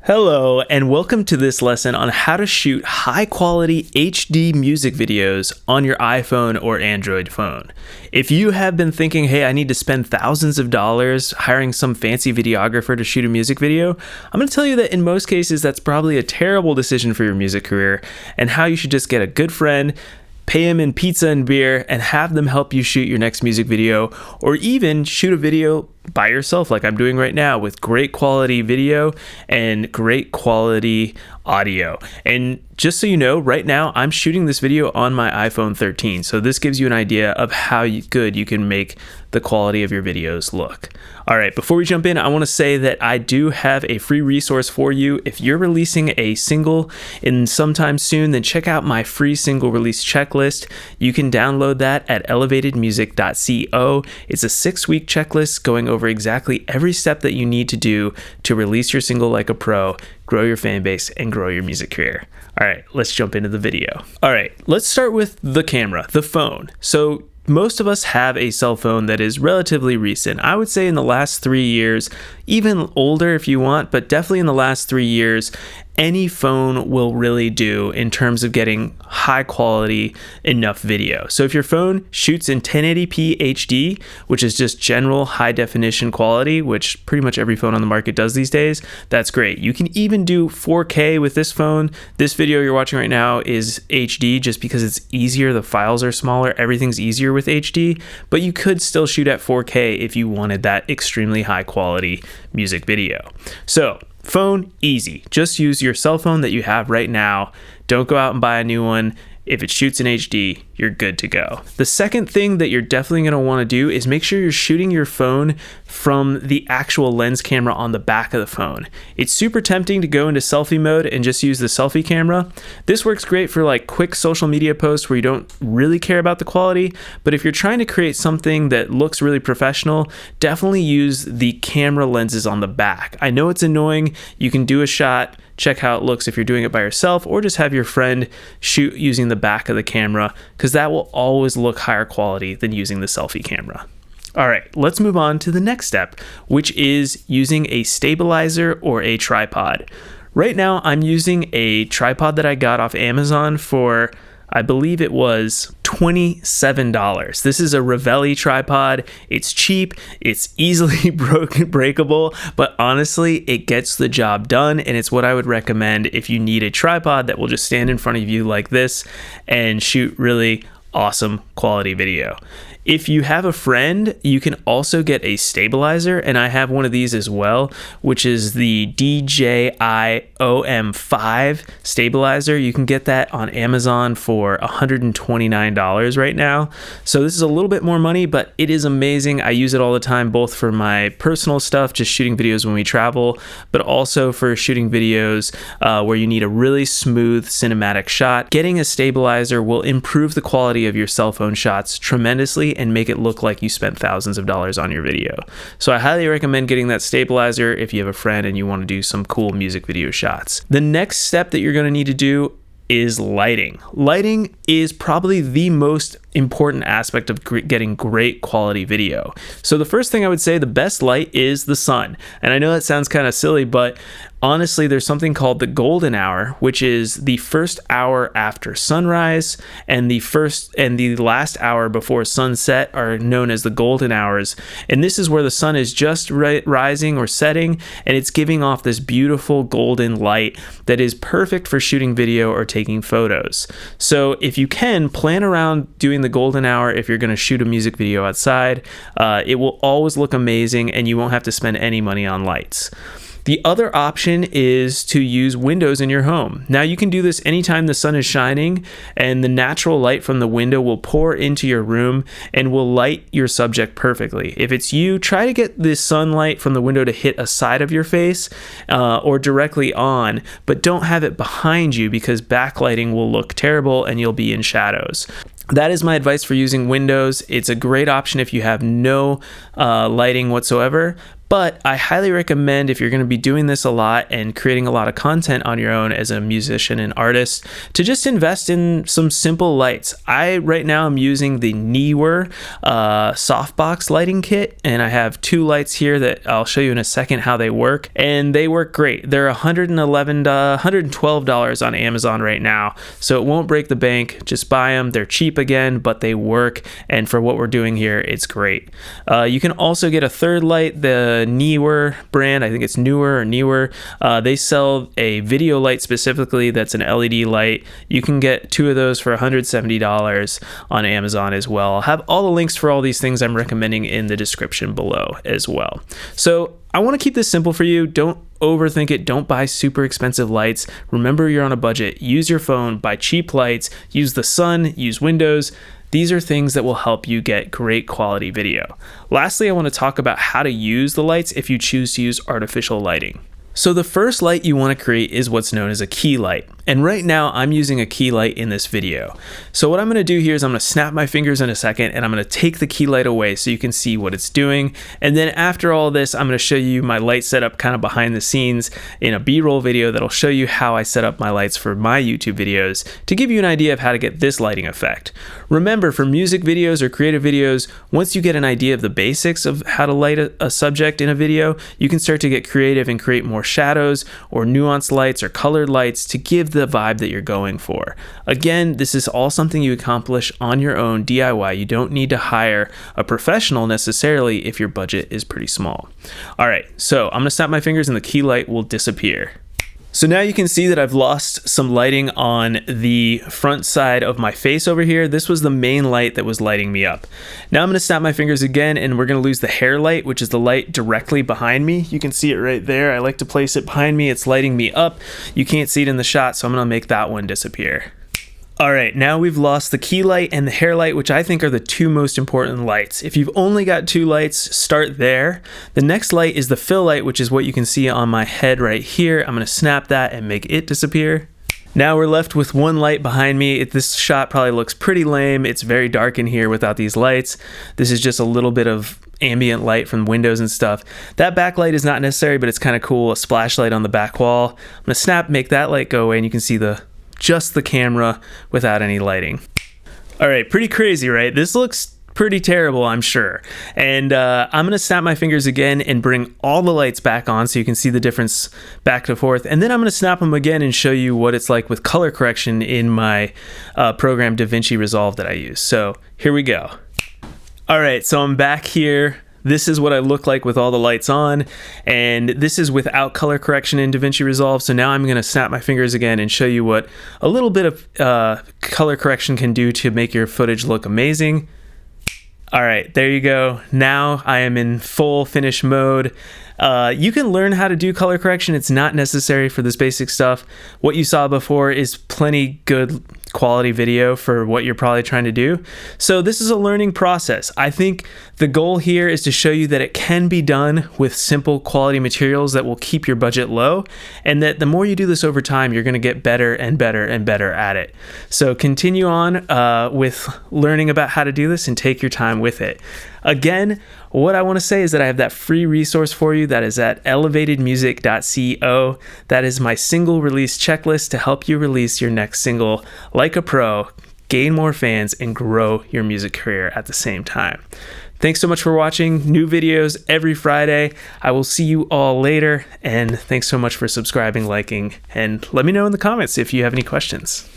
Hello, and welcome to this lesson on how to shoot high-quality HD music videos on your iPhone or Android phone. If you have been thinking, hey, I need to spend thousands of dollars hiring some fancy videographer to shoot a music video, I'm going to tell you that in most cases that's probably a terrible decision for your music career, and how you should just get a good friend, pay him in pizza and beer, and have them help you shoot your next music video, or even shoot a video by yourself like I'm doing right now with great quality video and great quality audio. And just so you know, right now I'm shooting this video on my iPhone 13, so this gives you an idea of how good you can make the quality of your videos look. All right, before we jump in, I want to say that I do have a free resource for you. If you're releasing a single in sometime soon, then check out my free single release checklist. You can download that at elevatedmusic.co. It's a 6-week checklist going over exactly every step that you need to do to release your single like a pro, grow your fan base, and grow your music career. All right, let's jump into the video. All right, let's start with the camera, the phone. So most of us have a cell phone that is relatively recent. I would say in the last 3 years, even older if you want, but definitely in the last 3 years, any phone will really do in terms of getting high quality enough video. So if your phone shoots in 1080p HD, which is just general high definition quality, which pretty much every phone on the market does these days, that's great. You can even do 4K with this phone. This video you're watching right now is HD just because it's easier. The files are smaller. Everything's easier with HD, but you could still shoot at 4K if you wanted that extremely high quality music video. So phone, easy. Just use your cell phone that you have right now. Don't go out and buy a new one. If it shoots in HD, you're good to go. The second thing that you're definitely going to want to do is make sure you're shooting your phone from the actual lens camera on the back of the phone. It's super tempting to go into selfie mode and just use the selfie camera. This works great for like quick social media posts where you don't really care about the quality, but if you're trying to create something that looks really professional, definitely use the camera lenses on the back. I know it's annoying. You can do a shot, check how it looks if you're doing it by yourself, or just have your friend shoot using the back of the camera, because that will always look higher quality than using the selfie camera. All right, let's move on to the next step, which is using a stabilizer or a tripod. Right now, I'm using a tripod that I got off Amazon for, I believe it was $27. This is a Ravelli tripod. It's cheap, it's easily breakable, but honestly, it gets the job done, and it's what I would recommend if you need a tripod that will just stand in front of you like this and shoot really awesome quality video. If you have a friend, you can also get a stabilizer, and I have one of these as well, which is the DJI OM5 stabilizer. You can get that on Amazon for $129 right now. So this is a little bit more money, but it is amazing. I use it all the time, both for my personal stuff, just shooting videos when we travel, but also for shooting videos where you need a really smooth cinematic shot. Getting a stabilizer will improve the quality of your cell phone shots tremendously and make it look like you spent thousands of dollars on your video. So I highly recommend getting that stabilizer if you have a friend and you want to do some cool music video shots. The next step that you're going to need to do is lighting. Lighting is probably the most important aspect of getting great quality video. So the first thing I would say, the best light is the sun. And I know that sounds kind of silly, but honestly, there's something called the golden hour, which is the first hour after sunrise, and the first and the last hour before sunset are known as the golden hours. And this is where the sun is just rising or setting, and it's giving off this beautiful golden light that is perfect for shooting video or taking photos. So if you can, plan around doing the golden hour if you're going to shoot a music video outside. It will always look amazing, and you won't have to spend any money on lights. The other option is to use windows in your home. Now you can do this anytime the sun is shining, and the natural light from the window will pour into your room and will light your subject perfectly. If it's you, try to get the sunlight from the window to hit a side of your face or directly on, but don't have it behind you, because backlighting will look terrible and you'll be in shadows. That is my advice for using windows. It's a great option if you have no lighting whatsoever, But I highly recommend, if you're going to be doing this a lot and creating a lot of content on your own as a musician and artist, to just invest in some simple lights. Right now I'm using the Neewer softbox lighting kit, and I have 2 lights here that I'll show you in a second how they work, and they work great. They're $112 on Amazon right now, so it won't break the bank. Just buy them. They're cheap again, but they work, and for what we're doing here, it's great. You can also get a third light, the Neewer brand. I think it's Newer or Newer. They sell a video light specifically that's an LED light. You can get 2 of those for $170 on Amazon as well. I'll have all the links for all these things I'm recommending in the description below as well. So I want to keep this simple for you. Don't overthink it. Don't buy super expensive lights. Remember, you're on a budget. Use your phone, buy cheap lights, use the sun, use windows. These are things that will help you get great quality video. Lastly, I want to talk about how to use the lights if you choose to use artificial lighting. So the first light you want to create is what's known as a key light. And right now I'm using a key light in this video. So what I'm going to do here is I'm going to snap my fingers in a second, and I'm going to take the key light away so you can see what it's doing. And then after all this, I'm going to show you my light setup kind of behind the scenes in a B-roll video that'll show you how I set up my lights for my YouTube videos to give you an idea of how to get this lighting effect. Remember, for music videos or creative videos, once you get an idea of the basics of how to light a subject in a video, you can start to get creative and create more shadows or nuanced lights or colored lights to give the vibe that you're going for. Again, this is all something you accomplish on your own DIY. You don't need to hire a professional necessarily if your budget is pretty small. All right, so I'm gonna snap my fingers and the key light will disappear. So now you can see that I've lost some lighting on the front side of my face over here. This was the main light that was lighting me up. Now I'm going to snap my fingers again, and we're going to lose the hair light, which is the light directly behind me. You can see it right there. I like to place it behind me. It's lighting me up. You can't see it in the shot, so I'm going to make that one disappear. All right, now we've lost the key light and the hair light, which I think are the 2 most important lights. If you've only got 2 lights, start there. The next light is the fill light, which is what you can see on my head right here. I'm gonna snap that and make it disappear. Now we're left with 1 light behind me. This shot probably looks pretty lame. It's very dark in here without these lights. This is just a little bit of ambient light from windows and stuff. That backlight is not necessary, but it's kind of cool. A splash light on the back wall. I'm gonna snap, make that light go away, and you can see just the camera without any lighting. All right, pretty crazy, right? This looks pretty terrible, I'm sure. And I'm gonna snap my fingers again and bring all the lights back on so you can see the difference back and forth. And then I'm gonna snap them again and show you what it's like with color correction in my program DaVinci Resolve that I use. So here we go. All right, so I'm back here. This is what I look like with all the lights on, and this is without color correction in DaVinci Resolve. So now I'm going to snap my fingers again and show you what a little bit of color correction can do to make your footage look amazing. All right, there you go. Now I am in full finish mode. You can learn how to do color correction. It's not necessary for this basic stuff. What you saw before is plenty good quality video for what you're probably trying to do. So this is a learning process. I think the goal here is to show you that it can be done with simple quality materials that will keep your budget low, and that the more you do this over time, you're going to get better and better and better at it. So continue on with learning about how to do this and take your time with it. Again, what I want to say is that I have that free resource for you that is at elevatedmusic.co. That is my single release checklist to help you release your next single like a pro, gain more fans, and grow your music career at the same time. Thanks so much for watching. New videos every Friday. I will see you all later, and thanks so much for subscribing, liking, and let me know in the comments if you have any questions.